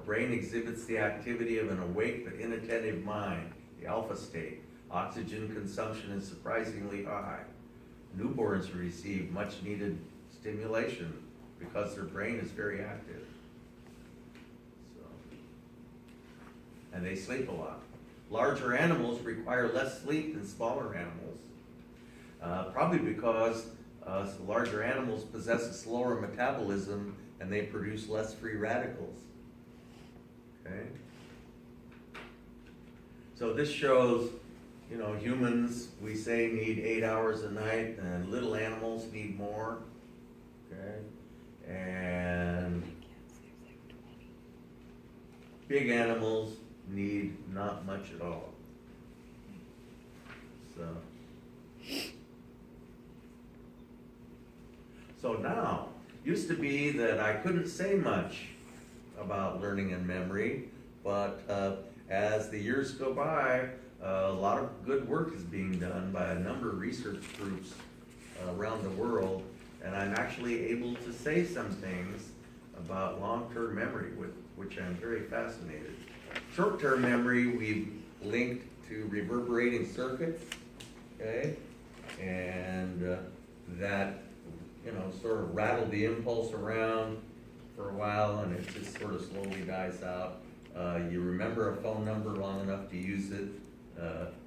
brain exhibits the activity of an awake but inattentive mind, the alpha state. Oxygen consumption is surprisingly high. Newborns receive much needed stimulation because their brain is very active. So, and they sleep a lot. Larger animals require less sleep than smaller animals, probably because larger animals possess a slower metabolism and they produce less free radicals. Okay? So this shows, you know, humans, we say, need 8 hours a night, and little animals need more. Okay? And big animals need not much at all. So now, used to be that I couldn't say much about learning and memory, but as the years go by, a lot of good work is being done by a number of research groups around the world, and I'm actually able to say some things about long-term memory, with which I'm very fascinated. Short-term memory, we've linked to reverberating circuits, okay? And that, you know, sort of rattle the impulse around for a while, and it just sort of slowly dies out. You remember a phone number long enough to use it,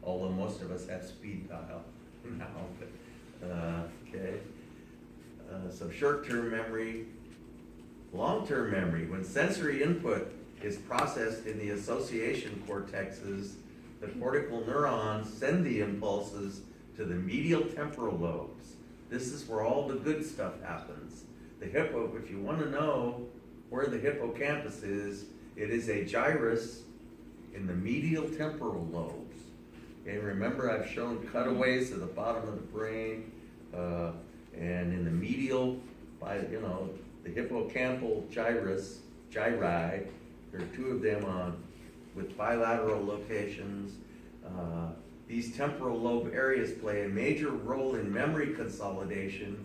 although most of us have speed dial now. But, okay. So short-term memory. Long-term memory, when sensory input is processed in the association cortexes, the cortical neurons send the impulses to the medial temporal lobes. This is where all the good stuff happens. The hippo, if you want to know where the hippocampus is, it is a gyrus in the medial temporal lobes. Okay, remember I've shown cutaways at the bottom of the brain, and in the medial, by, you know, the hippocampal gyrus, gyri, there are 2 of them with bilateral locations. These temporal lobe areas play a major role in memory consolidation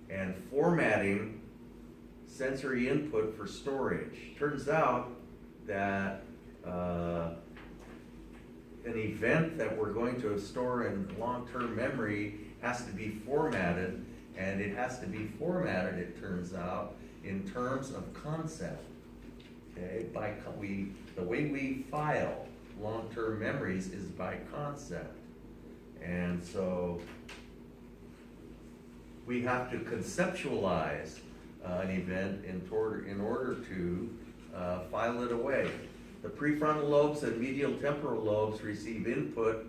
and formatting sensory input for storage. Turns out that an event that we're going to store in long-term memory has to be formatted, and it has to be formatted, it turns out, in terms of concept. Okay, the way we file long-term memories is by concept. And so we have to conceptualize an event in order to file it away. The prefrontal lobes and medial temporal lobes receive input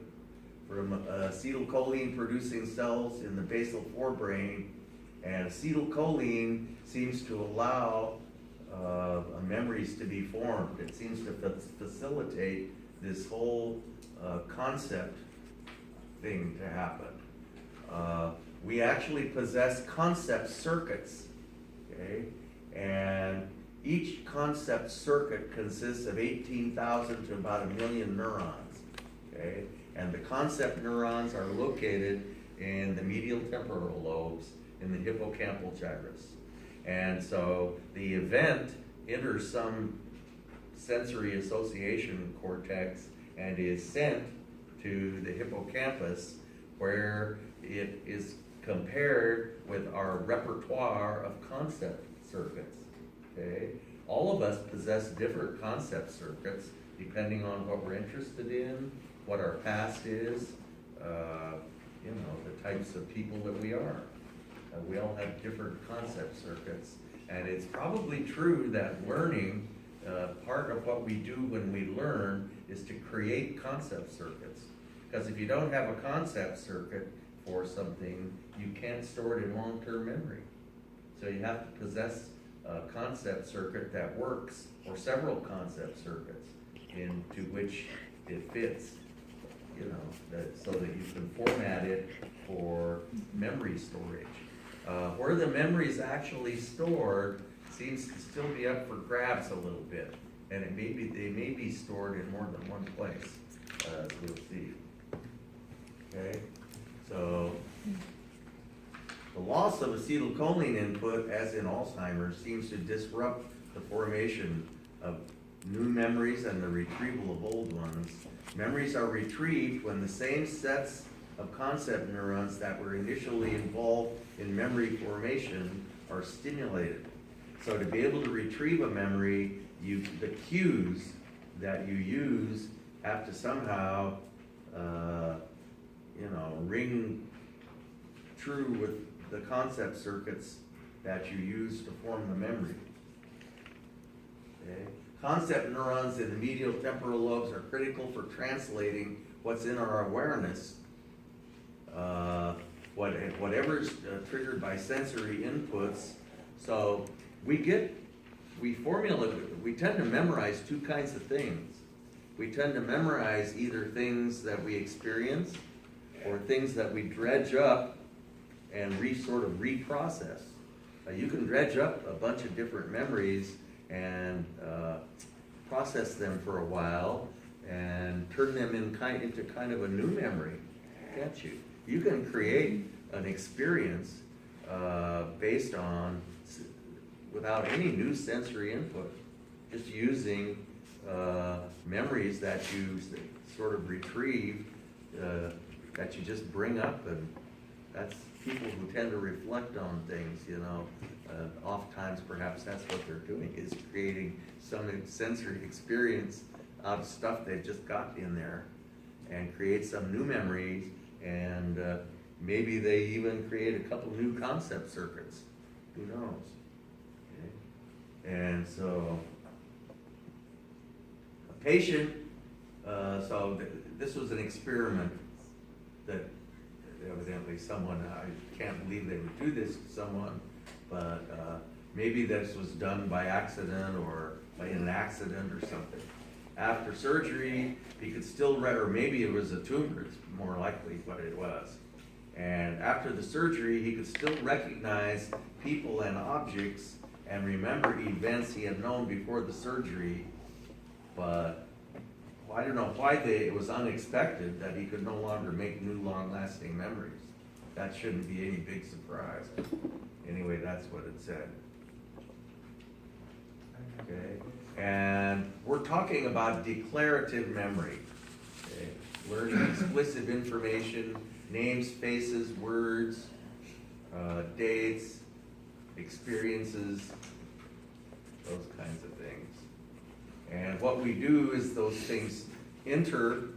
from acetylcholine producing cells in the basal forebrain, and acetylcholine seems to allow memories to be formed. It seems to facilitate this whole concept thing to happen. We actually possess concept circuits, okay? And each concept circuit consists of 18,000 to about 1 million neurons, okay? And the concept neurons are located in the medial temporal lobes in the hippocampal gyrus. And so the event enters some sensory association cortex and is sent to the hippocampus, where it is compared with our repertoire of concept circuits. Okay? All of us possess different concept circuits depending on what we're interested in, what our past is, you know, the types of people that we are. We all have different concept circuits, and it's probably true that learning, part of what we do when we learn is to create concept circuits. Because if you don't have a concept circuit for something, you can't store it in long-term memory. So you have to possess a concept circuit that works, or several concept circuits into which it fits, you know, so that you can format it for memory storage. Where the memory is actually stored seems to still be up for grabs a little bit, and they may be stored in more than one place, as we'll see. Okay, so the loss of acetylcholine input, as in Alzheimer's, seems to disrupt the formation of new memories and the retrieval of old ones. Memories are retrieved when the same sets of concept neurons that were initially involved in memory formation are stimulated. So to be able to retrieve a memory, the cues that you use have to somehow, ring true with the concept circuits that you use to form the memory. Okay? Concept neurons in the medial temporal lobes are critical for translating what's in our awareness, whatever's triggered by sensory inputs. So we tend to memorize two kinds of things. We tend to memorize either things that we experience or things that we dredge up and sort of reprocess. You can dredge up a bunch of different memories and process them for a while and turn them into kind of a new memory, can't you? You can create an experience based on, without any new sensory input, just using memories that you sort of retrieve, that you just bring up, and that's people who tend to reflect on things, oftentimes perhaps that's what they're doing, is creating some sensory experience out of stuff they've just got in there and create some new memories, and maybe they even create a couple new concept circuits, who knows? Okay. And so a patient, this was an experiment that evidently someone, I can't believe they would do this to someone, but maybe this was done by accident or in an accident or something. After surgery, he could still or maybe it was a tumor, it's more likely what it was. And after the surgery, he could still recognize people and objects and remember events he had known before the surgery, but I don't know why it was unexpected that he could no longer make new long-lasting memories. That shouldn't be any big surprise. Anyway, that's what it said. Okay, and we're talking about declarative memory. Okay, learning explicit information, names, faces, words, dates, experiences, those kinds of things. And what we do is those things enter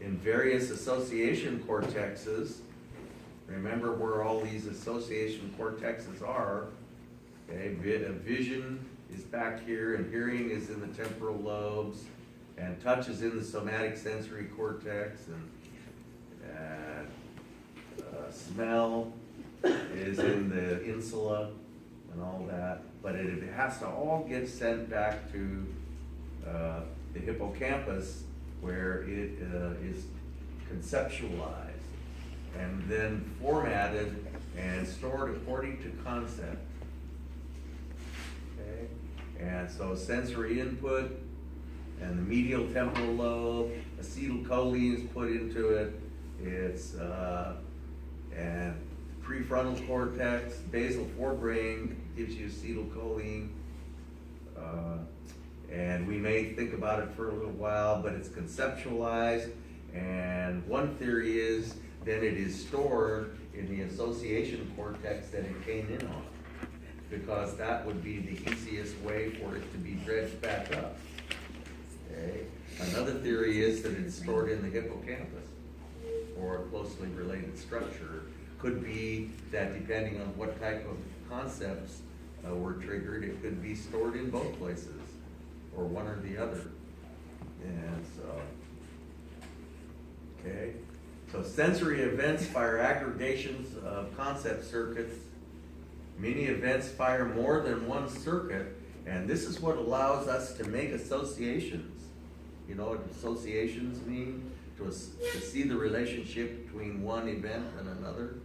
in various association cortexes. Remember where all these association cortexes are. Okay, vision is back here, and hearing is in the temporal lobes, and touch is in the somatic sensory cortex, and smell is in the insula and all that. But it has to all get sent back to the hippocampus, where it is conceptualized and then formatted and stored according to concept. Okay? And so sensory input and the medial temporal lobe, acetylcholine is put into it. It's and prefrontal cortex, basal forebrain gives you acetylcholine. And we may think about it for a little while, but it's conceptualized. And one theory is then it is stored in the association cortex that it came in on, because that would be the easiest way for it to be dredged back up. Okay. Another theory is that it's stored in the hippocampus, or a closely related structure. Could be that depending on what type of concepts were triggered, it could be stored in both places, or one or the other. And so, okay. So sensory events fire aggregations of concept circuits. Many events fire more than one circuit, and this is what allows us to make associations. You know what associations mean? To see the relationship between one event and another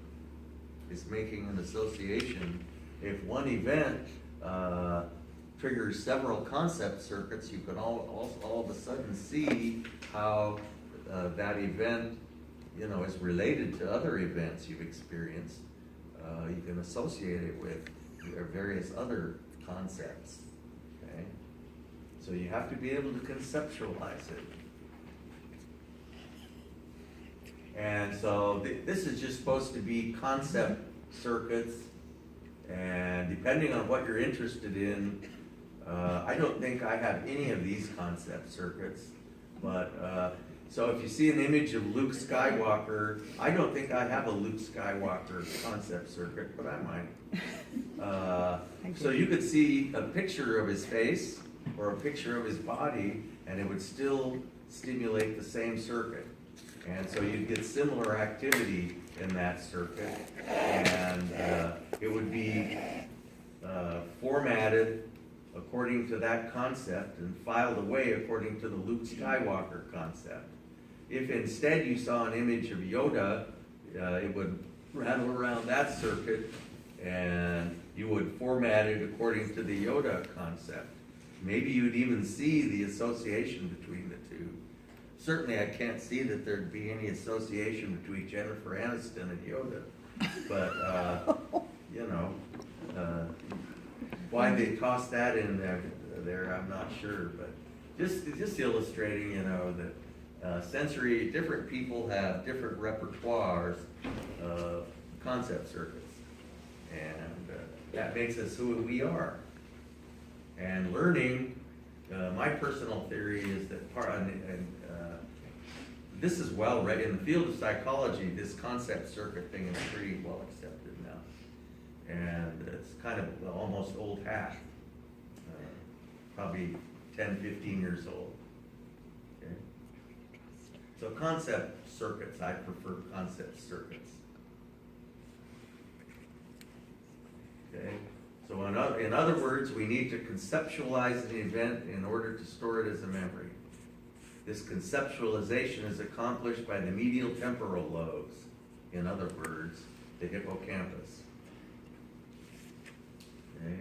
is making an association. If one event triggers several concept circuits, you can all of a sudden see how that event, is related to other events you've experienced. You can associate it with various other concepts. Okay. So you have to be able to conceptualize it. And so this is just supposed to be concept circuits, and depending on what you're interested in, I don't think I have any of these concept circuits, but so if you see an image of Luke Skywalker, I don't think I have a Luke Skywalker concept circuit, but I might. So you could see a picture of his face or a picture of his body, and it would still stimulate the same circuit. And so you'd get similar activity in that circuit, and it would be formatted according to that concept and filed away according to the Luke Skywalker concept. If instead you saw an image of Yoda, it would rattle around that circuit and you would format it according to the Yoda concept. Maybe you'd even see the association between the two. Certainly I can't see that there'd be any association between Jennifer Aniston and Yoda, but you know, why they tossed that in there, I'm not sure, but just illustrating, you know, that different people have different repertoires of concept circuits, and that makes us who we are. And learning, my personal theory is that this is well read in the field of psychology. This concept circuit thing is pretty well accepted now, and it's kind of almost old hat, probably 10, 15 years old. Okay? So concept circuits, I prefer concept circuits. Okay? So in other words, we need to conceptualize an event in order to store it as a memory. This conceptualization is accomplished by the medial temporal lobes. In other words, the hippocampus. Okay?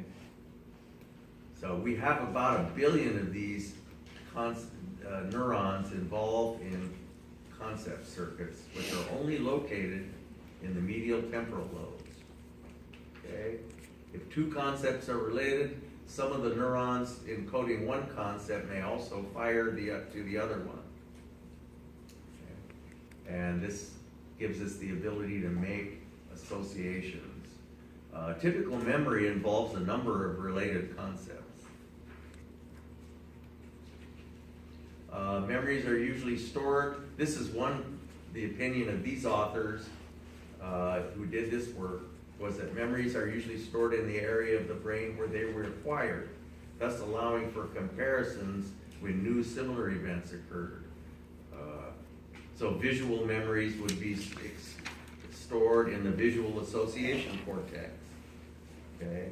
So we have about 1 billion of these neurons involved in concept circuits, which are only located in the medial temporal lobes. Okay? If two concepts are related, some of the neurons encoding one concept may also fire to the other one. Okay? And this gives us the ability to make associations. Typical memory involves a number of related concepts. Memories are usually stored. This is the opinion of these authors who did this work, was that memories are usually stored in the area of the brain where they were acquired, thus allowing for comparisons when new similar events occurred. So visual memories would be stored in the visual association cortex, okay?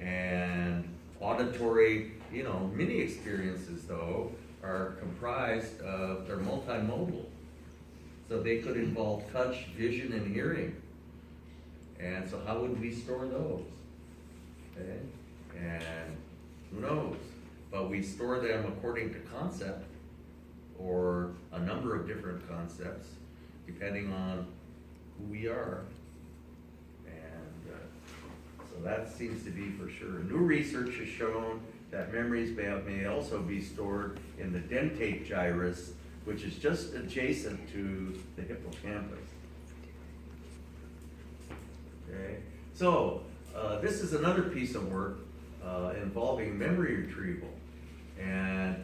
And auditory, many experiences though are comprised of, they're multimodal. So they could involve touch, vision, and hearing. And so how would we store those? Okay? And who knows? But we store them according to concept, or a number of different concepts, depending on who we are. And so that seems to be for sure. New research has shown that memories may also be stored in the dentate gyrus, which is just adjacent to the hippocampus. Okay, so this is another piece of work involving memory retrieval, and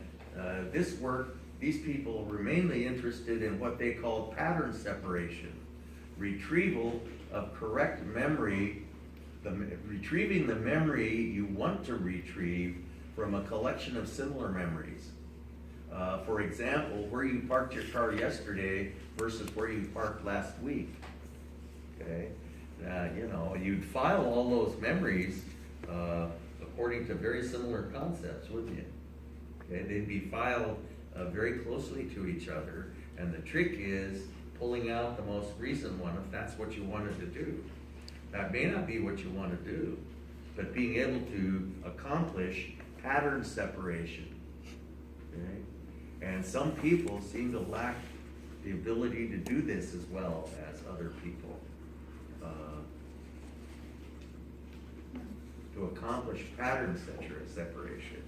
this work, these people were mainly interested in what they called pattern separation, retrieval of correct memory, retrieving the memory you want to retrieve from a collection of similar memories. For example, where you parked your car yesterday versus where you parked last week. Okay. You'd file all those memories according to very similar concepts, wouldn't you? Okay, they'd be filed very closely to each other, and the trick is pulling out the most recent one if that's what you wanted to do. That may not be what you want to do, but being able to accomplish pattern separation. Okay? And some people seem to lack the ability to do this as well as other people. To accomplish pattern separation.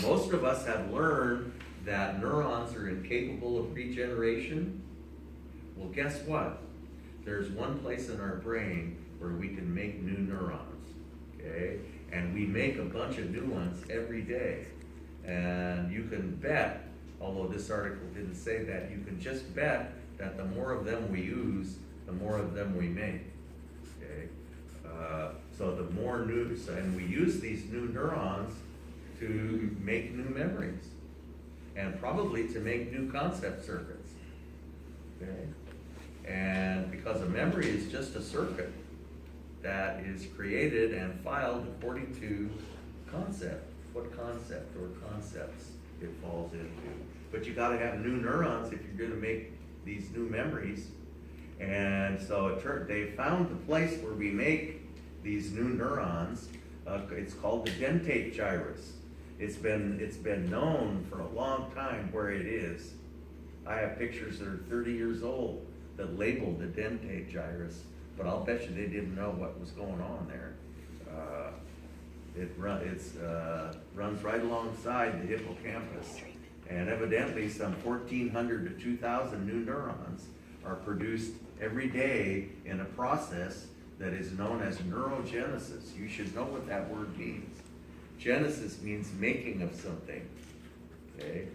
Most of us have learned that neurons are incapable of regeneration. Well, guess what? There's one place in our brain where we can make new neurons, okay? And we make a bunch of new ones every day. And you can bet, although this article didn't say that, you can just bet that the more of them we use, the more of them we make, okay? So the more new, and we use these new neurons to make new memories, and probably to make new concept circuits, okay? And because a memory is just a circuit that is created and filed according to concept, what concept or concepts it falls into. But you gotta have new neurons if you're gonna make these new memories. And so they found the place where we make these new neurons. It's called the dentate gyrus. It's been known for a long time where it is. I have pictures that are 30 years old that labeled the dentate gyrus, but I'll bet you they didn't know what was going on there. It runs right alongside the hippocampus, and evidently some 1,400 to 2,000 new neurons are produced every day in a process that is known as neurogenesis. You should know what that word means. Genesis means making of something, okay?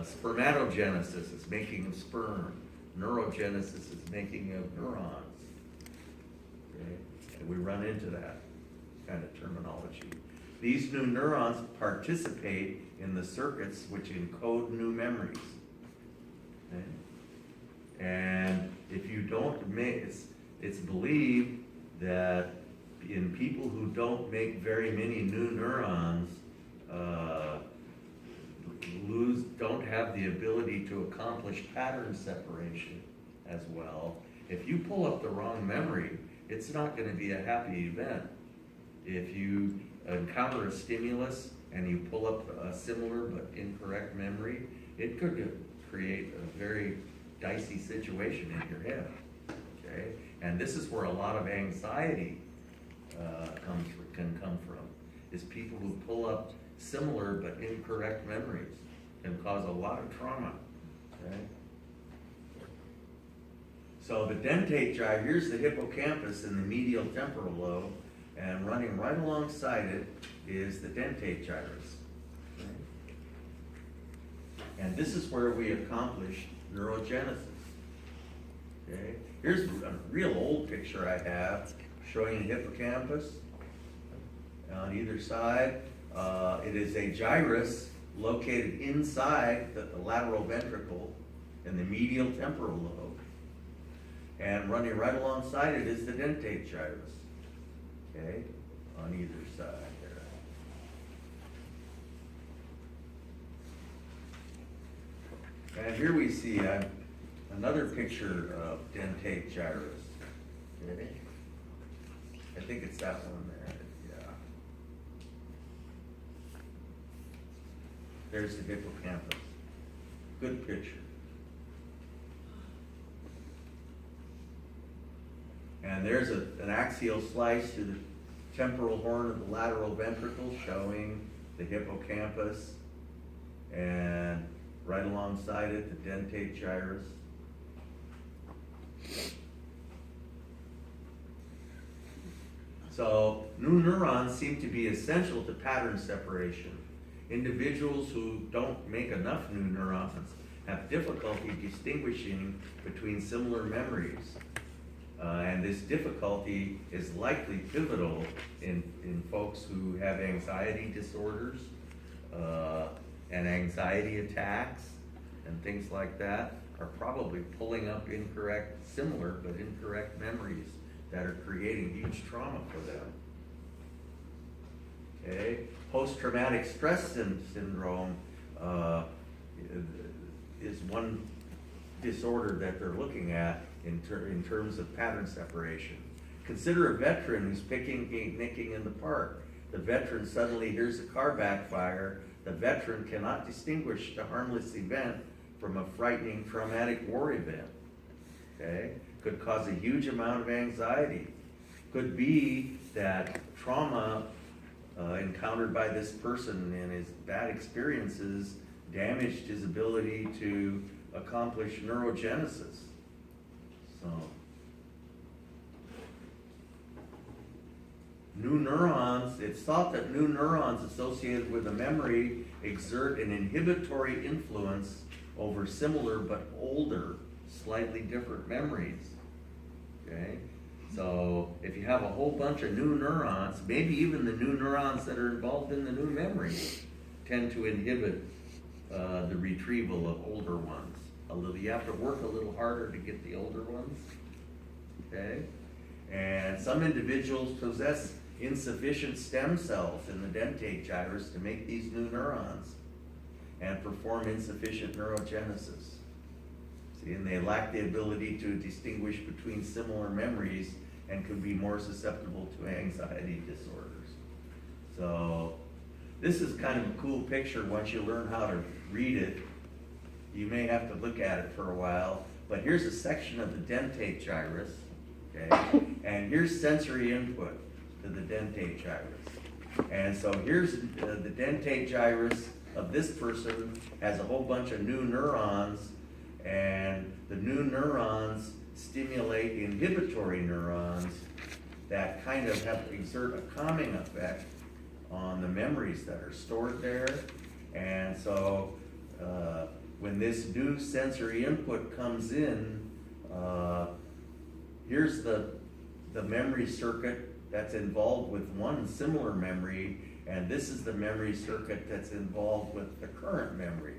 Spermatogenesis is making of sperm. Neurogenesis is making of neurons, okay? And we run into that kind of terminology. These new neurons participate in the circuits which encode new memories, okay? And if you don't make, it's believed that in people who don't make very many new neurons, don't have the ability to accomplish pattern separation as well. If you pull up the wrong memory, it's not going to be a happy event. If you encounter a stimulus and you pull up a similar but incorrect memory, it could create a very dicey situation in your head, okay? And this is where a lot of anxiety can come from, is people who pull up similar but incorrect memories can cause a lot of trauma, okay? So the dentate gyrus, here's the hippocampus in the medial temporal lobe, and running right alongside it is the dentate gyrus, okay? And this is where we accomplish neurogenesis, okay? Here's a real old picture I have showing the hippocampus on either side. It is a gyrus located inside the lateral ventricle in the medial temporal lobe. And running right alongside it is the dentate gyrus, okay, on either side there. And here we see another picture of dentate gyrus, okay. I think it's that one there, yeah. There's the hippocampus. Good picture. And there's an axial slice to the temporal horn of the lateral ventricle showing the hippocampus, and right alongside it, the dentate gyrus. So new neurons seem to be essential to pattern separation. Individuals who don't make enough new neurons have difficulty distinguishing between similar memories. And this difficulty is likely pivotal in folks who have anxiety disorders and anxiety attacks and things like that, are probably pulling up similar but incorrect memories that are creating huge trauma for them. Okay, post-traumatic stress syndrome is one disorder that they're looking at in terms of pattern separation. Consider a veteran who's picnicking in the park. The veteran suddenly hears a car backfire. The veteran cannot distinguish the harmless event from a frightening traumatic war event. Okay, could cause a huge amount of anxiety. Could be that trauma in encountered by this person, and his bad experiences damaged his ability to accomplish neurogenesis. So, new neurons, it's thought that new neurons associated with a memory exert an inhibitory influence over similar but older, slightly different memories. Okay? So if you have a whole bunch of new neurons, maybe even the new neurons that are involved in the new memory tend to inhibit the retrieval of older ones. You have to work a little harder to get the older ones. Okay? And some individuals possess insufficient stem cells in the dentate gyrus to make these new neurons and perform insufficient neurogenesis. See, and they lack the ability to distinguish between similar memories and could be more susceptible to anxiety disorders. So this is kind of a cool picture once you learn how to read it. You may have to look at it for a while, but here's a section of the dentate gyrus, okay? And here's sensory input to the dentate gyrus. And so here's the dentate gyrus of this person has a whole bunch of new neurons, and the new neurons stimulate inhibitory neurons that kind of exert a calming effect on the memories that are stored there. And so when this new sensory input comes in, here's the memory circuit that's involved with one similar memory, and this is the memory circuit that's involved with the current memory.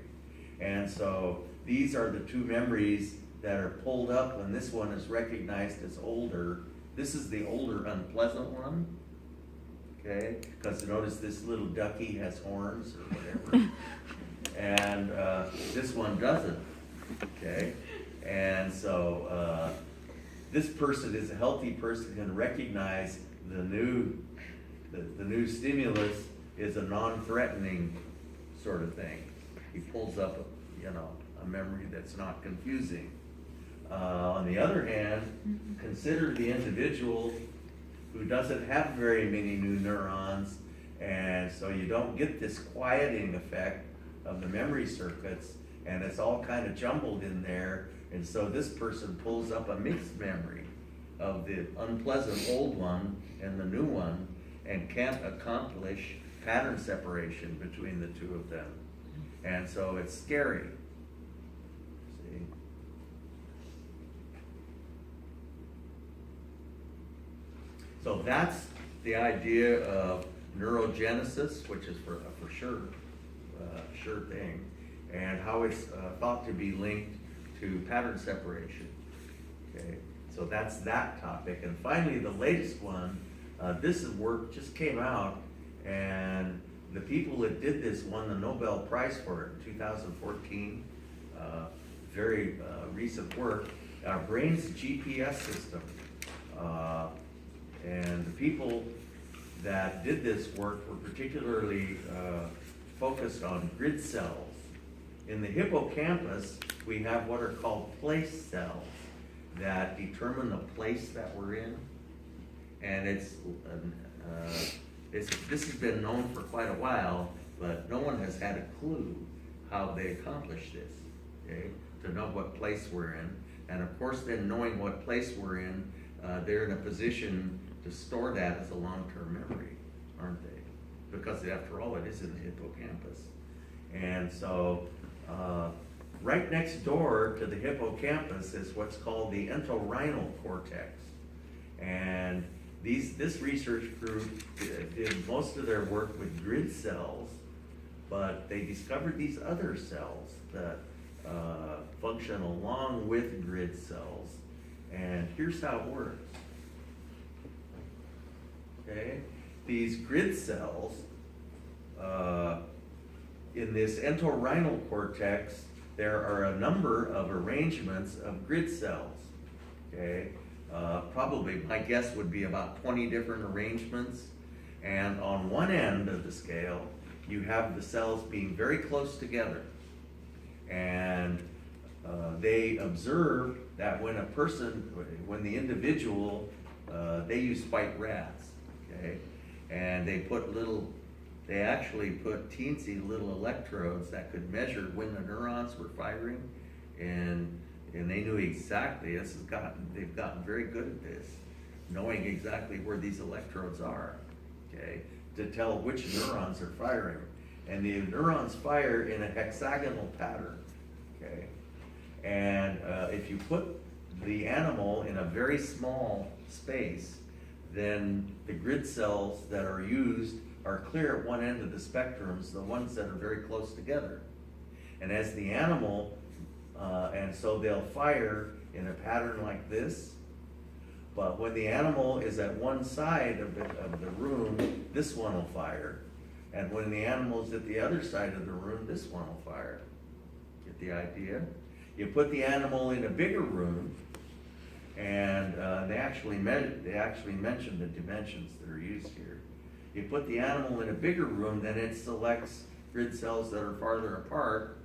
And so these are the two memories that are pulled up when this one is recognized as older. This is the older unpleasant one, okay? Because notice this little ducky has horns or whatever. And this one doesn't, okay? And so this person is a healthy person, can recognize the new stimulus is a non-threatening sort of thing. He pulls up, a memory that's not confusing. On the other hand, consider the individual who doesn't have very many new neurons, and so you don't get this quieting effect of the memory circuits, and it's all kind of jumbled in there, and so this person pulls up a mixed memory of the unpleasant old one and the new one, and can't accomplish pattern separation between the two of them. And so it's scary. See? So that's the idea of neurogenesis, which is for sure, sure thing, and how it's thought to be linked to pattern separation. Okay, so that's that topic. And finally, the latest one, this work just came out, and the people that did this won the Nobel Prize for it in 2014. Very recent work. Our brain's GPS system. And the people that did this work were particularly focused on grid cells. In the hippocampus, we have what are called place cells that determine the place that we're in. And this has been known for quite a while, but no one has had a clue how they accomplished this, okay? To know what place we're in. And of course, then knowing what place we're in, they're in a position to store that as a long-term memory, aren't they? Because after all, it is in the hippocampus. And so, right next door to the hippocampus is what's called the entorhinal cortex. And this research group did most of their work with grid cells, but they discovered these other cells that function along with grid cells. And here's how it works. Okay, these grid cells in this entorhinal cortex, there are a number of arrangements of grid cells. Okay, probably my guess would be about 20 different arrangements. And on one end of the scale, you have the cells being very close together. And they observed that when the individual, they use white rats, okay? And they put little they actually put teensy little electrodes that could measure when the neurons were firing, and they knew exactly, they've gotten very good at this, knowing exactly where these electrodes are, okay, to tell which neurons are firing. And the neurons fire in a hexagonal pattern, okay? And if you put the animal in a very small space, then the grid cells that are used are clear at one end of the spectrums, the ones that are very close together. And as the animal, and so they'll fire in a pattern like this, but when the animal is at one side of the room, this one will fire. And when the animal's at the other side of the room, this one will fire. Get the idea? You put the animal in a bigger room, and they actually mentioned the dimensions that are used here. You put the animal in a bigger room, then it selects grid cells that are farther apart,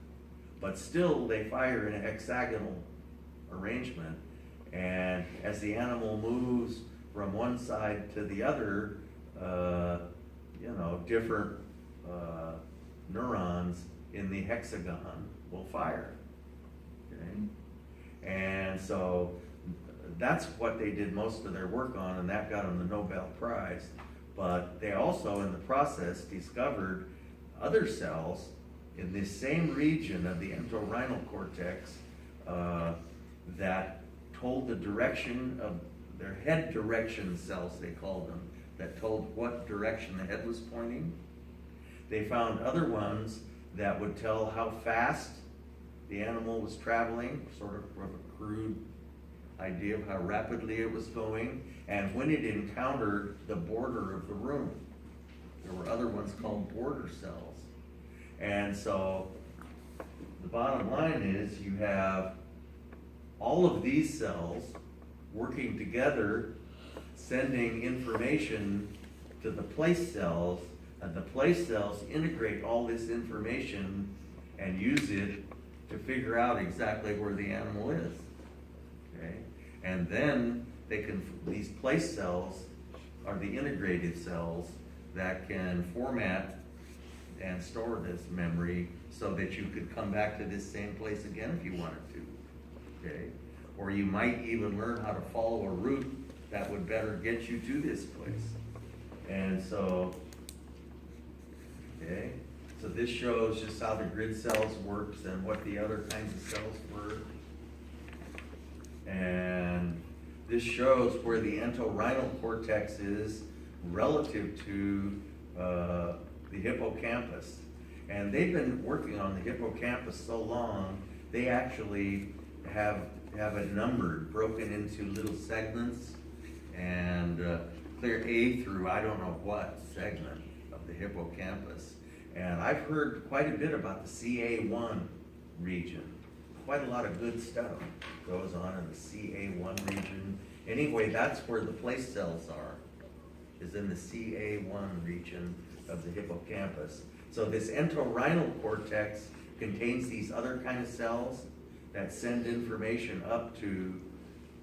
but still they fire in a hexagonal arrangement. And as the animal moves from one side to the other, different neurons in the hexagon will fire. Okay? And so that's what they did most of their work on, and that got them the Nobel Prize. But they also, in the process, discovered other cells in this same region of the entorhinal cortex that told the direction of their head direction cells, they called them, that told what direction the head was pointing. They found other ones that would tell how fast the animal was traveling, sort of a crude idea of how rapidly it was going, and when it encountered the border of the room. There were other ones called border cells. And so the bottom line is you have all of these cells working together, sending information to the place cells, and the place cells integrate all this information and use it to figure out exactly where the animal is. Okay? And then these place cells are the integrated cells that can format and store this memory so that you could come back to this same place again if you wanted to. Okay? Or you might even learn how to follow a route that would better get you to this place. And so, okay, so this shows just how the grid cells works and what the other kinds of cells were. And this shows where the entorhinal cortex is relative to the hippocampus. And they've been working on the hippocampus so long, they actually have it numbered, broken into little segments, and clear A through I don't know what segment of the hippocampus. And I've heard quite a bit about the CA1 region. Quite a lot of good stuff goes on in the CA1 region. Anyway, that's where the place cells are, is in the CA1 region of the hippocampus. So this entorhinal cortex contains these other kind of cells that send information up to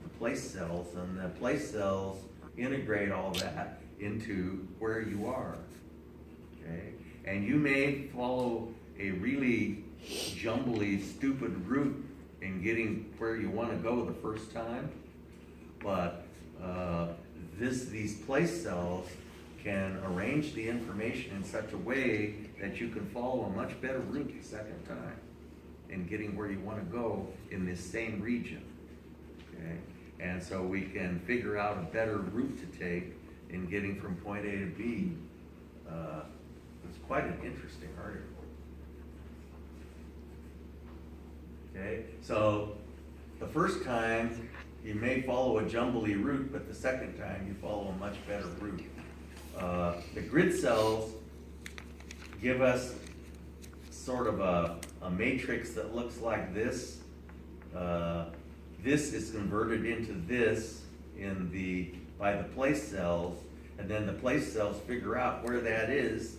the place cells, and the place cells integrate all that into where you are. Okay? And you may follow a really jumbly, stupid route in getting where you want to go the first time, but these place cells can arrange the information in such a way that you can follow a much better route the second time in getting where you want to go in this same region. Okay? And so we can figure out a better route to take in getting from point A to B. It's quite an interesting article. Okay, so the first time you may follow a jumbly route, but the second time you follow a much better route. The grid cells give us sort of a matrix that looks like this. This is converted into this by the place cells, and then the place cells figure out where that is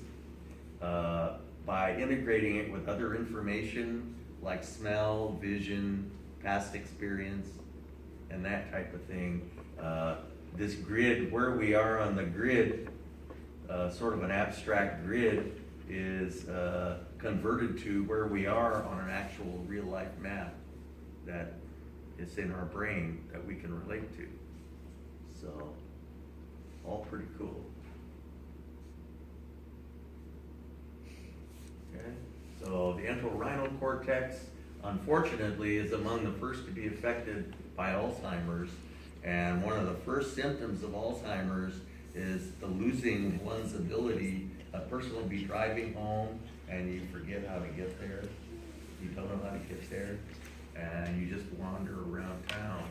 by integrating it with other information like smell, vision, past experience, and that type of thing. This grid, where we are on the grid, sort of an abstract grid is converted to where we are on an actual real life map that is in our brain that we can relate to. So, all pretty cool. Okay, so the entorhinal cortex, unfortunately, is among the first to be affected by Alzheimer's. And one of the first symptoms of Alzheimer's is the losing one's ability. A person will be driving home and you forget how to get there. You don't know how to get there, and you just wander around town.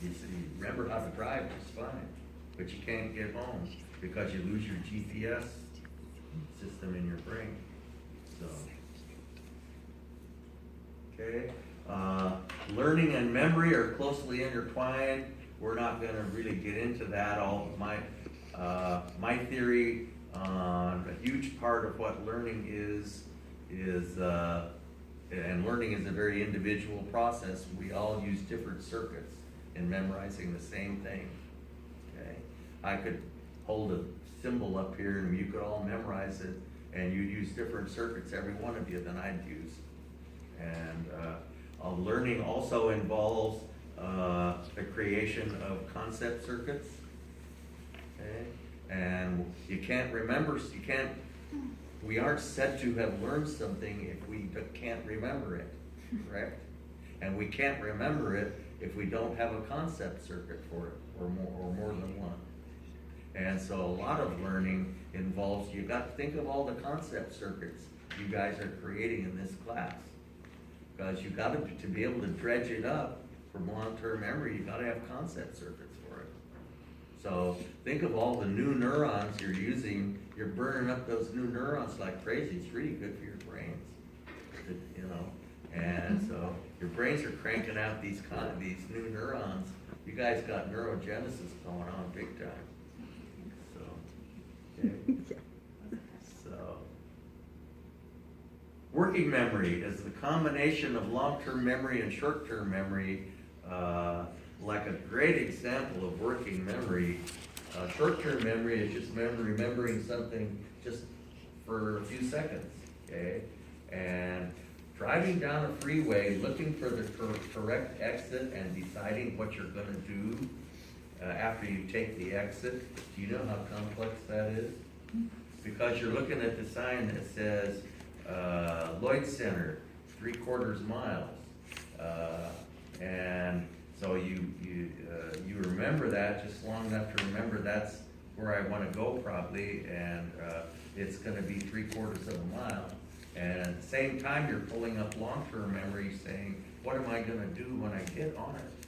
You remember how to drive just fine, but you can't get home because you lose your GPS system in your brain. So, okay, learning and memory are closely intertwined. We're not going to really get into that. All my theory on a huge part of what learning is and learning is a very individual process. We all use different circuits in memorizing the same thing. Okay, I could hold a symbol up here and you could all memorize it, and you'd use different circuits, every one of you, than I'd use. And learning also involves the creation of concept circuits. Okay, and you can't remember. We aren't said to have learned something if we can't remember it, correct? And we can't remember it if we don't have a concept circuit for it, or more than one. And so a lot of learning involves, you got to think of all the concept circuits you guys are creating in this class. Because you got to be able to dredge it up from long-term memory, you got to have concept circuits for it. So think of all the new neurons you're using. You're burning up those new neurons like crazy. It's really good for your brains, you know. And so your brains are cranking out these new neurons. You guys got neurogenesis going on big time. So, okay. So, working memory is the combination of long-term memory and short-term memory. Like a great example of working memory, short-term memory is just remembering something just for a few seconds, okay? And driving down a freeway, looking for the correct exit and deciding what you're gonna do after you take the exit. Do you know how complex that is? Because you're looking at the sign that says Lloyd Center, 3/4 miles. And so you remember that just long enough to remember that's where I want to go probably, and it's going to be 3/4 mile. And at the same time, you're pulling up long-term memory saying, what am I going to do when I get on it?